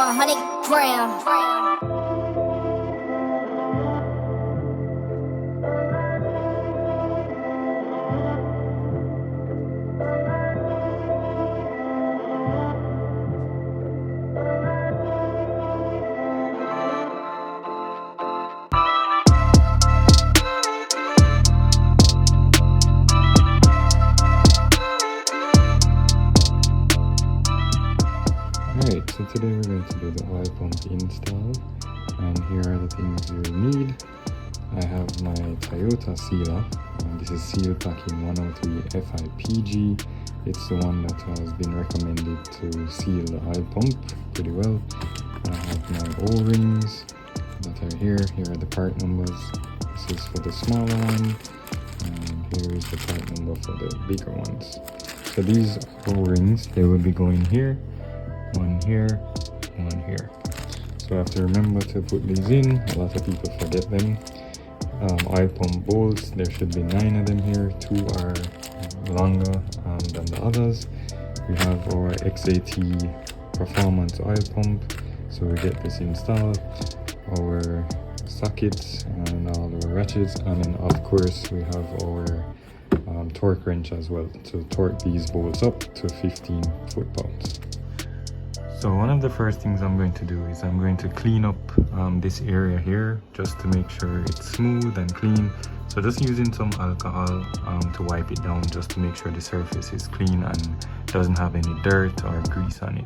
100 grams. Alright, so today we're going to do the oil pump install, and here are the things you need. I have my Toyota sealer, and this is seal packing 103 FIPG. It's the one that has been recommended to seal the oil pump pretty well. I have my O-rings that are here. Here are the part numbers. This is for the smaller one, and here is the part number for the bigger ones. So these O-rings, they will be going here, one here, one here. So I have to remember to put these in. A lot of people forget them. Oil pump bolts, there should be 9 of them here. 2 are longer than the others. We have our XAT performance oil pump, so we get this installed, our sockets and all our ratchets, and then of course we have our torque wrench as well to torque these bolts up to 15 foot-pounds. So one of the first things I'm going to do is I'm going to clean up this area here just to make sure it's smooth and clean. So just using some alcohol to wipe it down just to make sure the surface is clean and doesn't have any dirt or grease on it.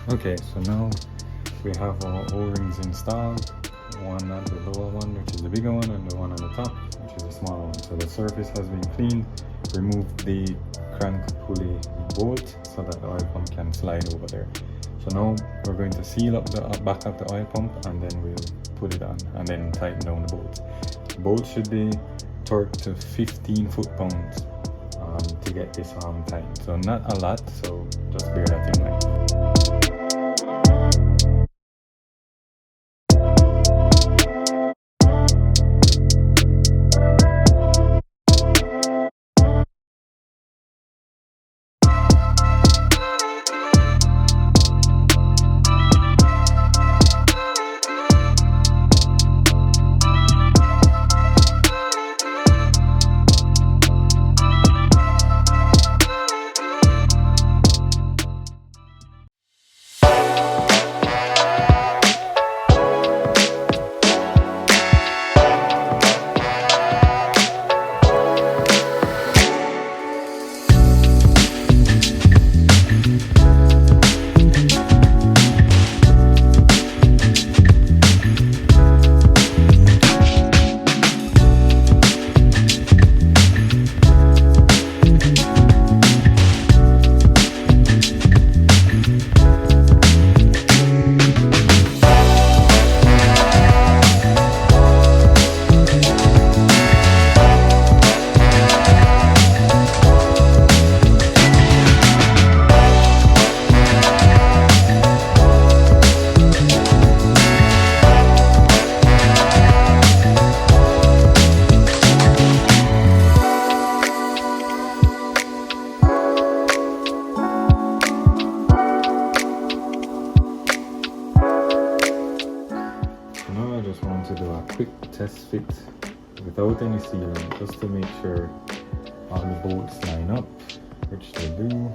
Okay, so now we have our O-rings installed, one at the lower one, which is the bigger one, and the one on the top, which is the smaller one. So the surface has been cleaned. Remove the crank pulley bolt so that the oil pump can slide over there. So now we're going to seal up the back of the oil pump, and then we'll put it on and then tighten down the bolt. The bolt should be torqued to 15 foot-pounds to get this arm tightened. So not a lot, so just bear that in mind. To do a quick test fit without any sealant, just to make sure all the bolts line up, which they do.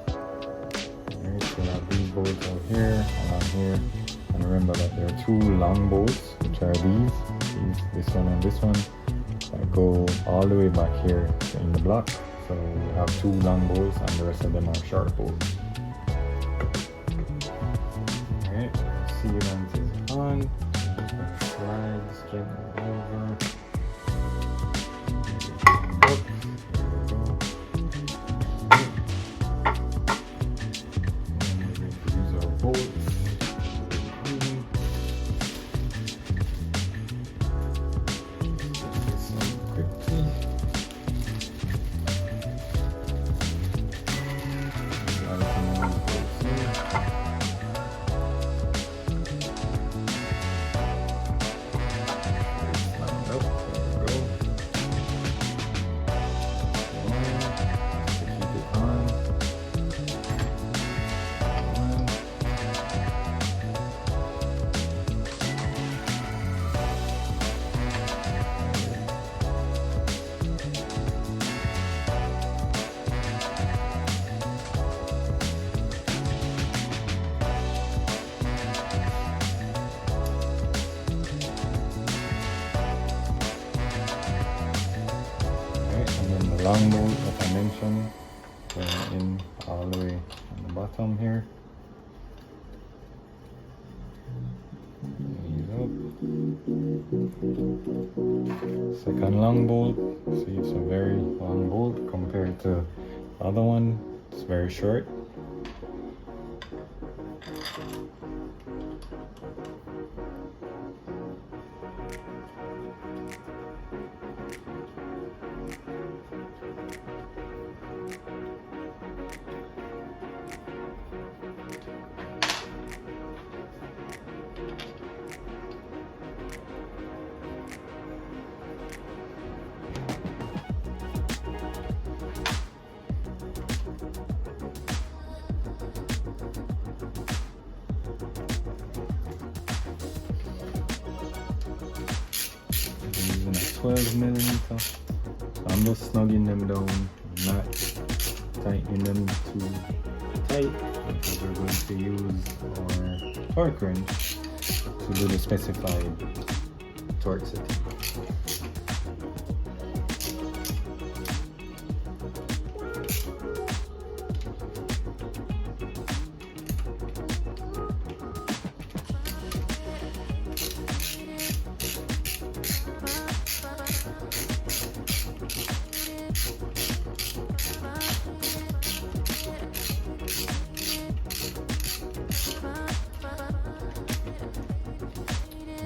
Alright, so I have these bolts out here and on here, and remember that there are 2 long bolts, which are these, this one and this one, that go all the way back here in the block. So we have 2 long bolts and the rest of them are short bolts. Alright, sealant is on. Slides gently over. There we go. And we're going to use our bolts. Get this on quickly. Got some more bolts in. long bolt that I mentioned going in all the way on the bottom here. Second long bolt, see it's a very long bolt compared to the other one, it's very short. I'm using a 12mm, so I'm just snugging them down, not tightening them too tight, because we're going to use our torque wrench to do the specified torque setting.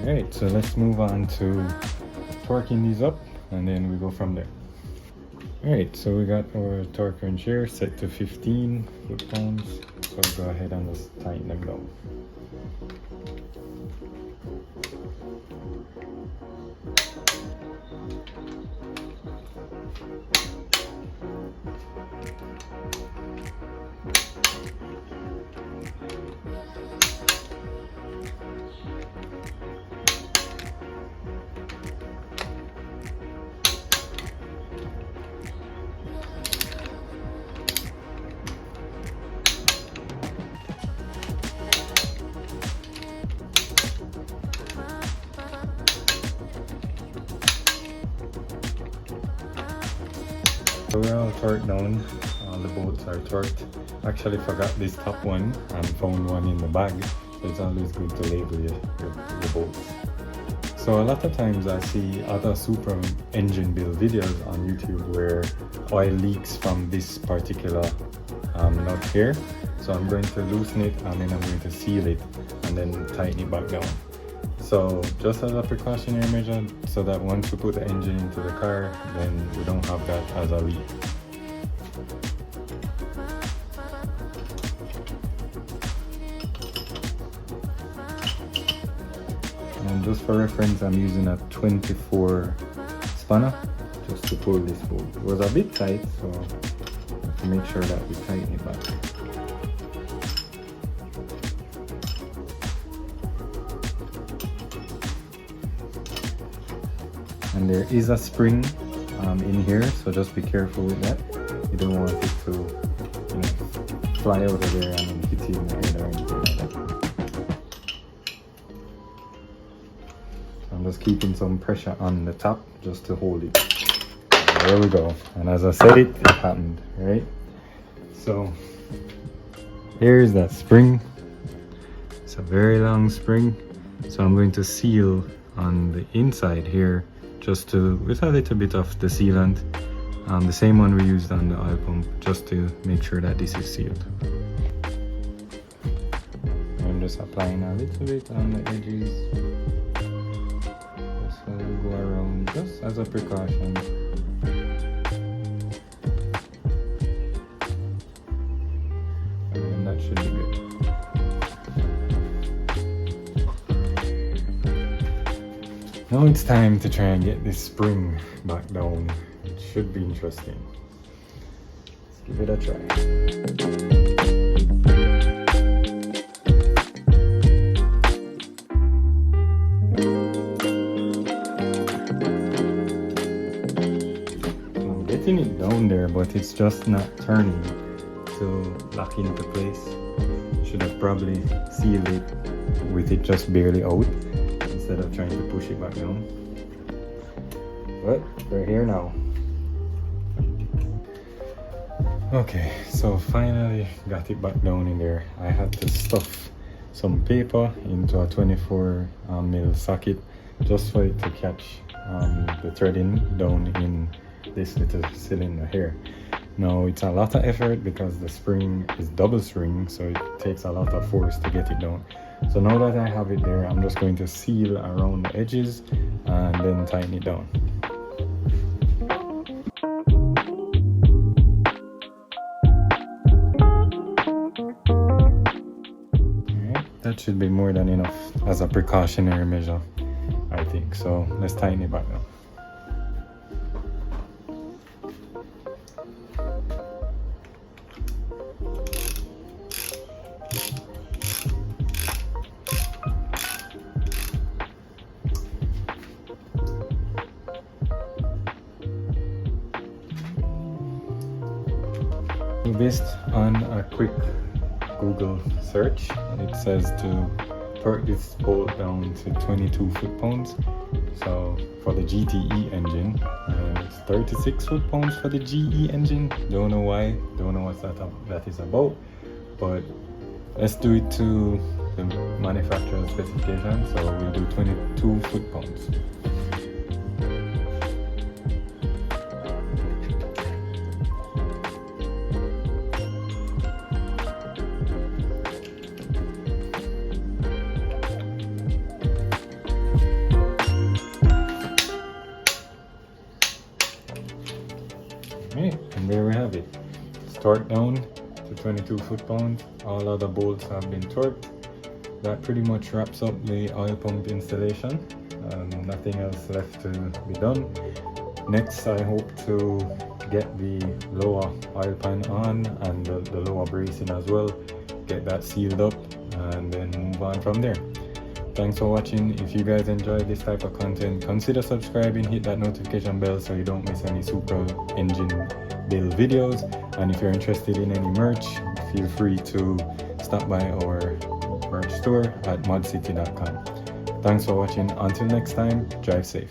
Alright, so let's move on to torquing these up and then we go from there. Alright, so we got our torque wrench here set to 15 foot-pounds, so I'll go ahead and just tighten them down. So we're all torqued down, all the bolts are torqued. Actually forgot this top one and found one in the bag, so it's always good to label your bolts. So a lot of times I see other Supra engine build videos on YouTube where oil leaks from this particular nut here. So I'm going to loosen it and then I'm going to seal it and then tighten it back down. So just as a precautionary measure, so that once we put the engine into the car, then we don't have that as a leak. And just for reference, I'm using a 24 spanner just to pull this bolt. It was a bit tight, so I have to make sure that we tighten it back. And there is a spring in here, so just be careful with that. You don't want it to, fly out of there and hit you in the head or anything like that. So I'm just keeping some pressure on the top just to hold it. And there we go. And as I said it happened, right? So here's that spring. It's a very long spring. So I'm going to seal on the inside here, just with a little bit of the sealant, the same one we used on the oil pump, just to make sure that this is sealed. I'm just applying a little bit on the edges, just as we go around, just as a precaution. And that should be good. Now it's time to try and get this spring back down. It should be interesting. Let's give it a try. I'm getting it down there, but it's just not turning to lock into place. Should have probably sealed it with it just barely out, instead of trying to push it back down. But we're here now. Okay, so finally got it back down in there. I had to stuff some paper into a 24 mil socket just for it to catch the threading down in this little cylinder here. Now it's a lot of effort because the spring is double spring, so it takes a lot of force to get it down. So now that I have it there, I'm just going to seal around the edges and then tighten it down. That should be more than enough as a precautionary measure, I think. So let's tighten it back now. Based on a quick Google search, it says to torque this bolt down to 22 foot-pounds. So for the GTE engine, it's 36 foot-pounds for the GE engine. Don't know why, don't know what that is about, but let's do it to the manufacturer's specification. So we'll do 22 foot-pounds. Right, and there we have it. It's torqued down to 22 foot-pounds. All other bolts have been torqued. That pretty much wraps up the oil pump installation. Nothing else left to be done. Next, I hope to get the lower oil pan on and the lower bracing as well. Get that sealed up and then move on from there. Thanks for watching. If you guys enjoy this type of content, consider subscribing, hit that notification bell so you don't miss any Supra engine build videos. And if you're interested in any merch, feel free to stop by our merch store at ModzCity.com. Thanks for watching. Until next time, drive safe.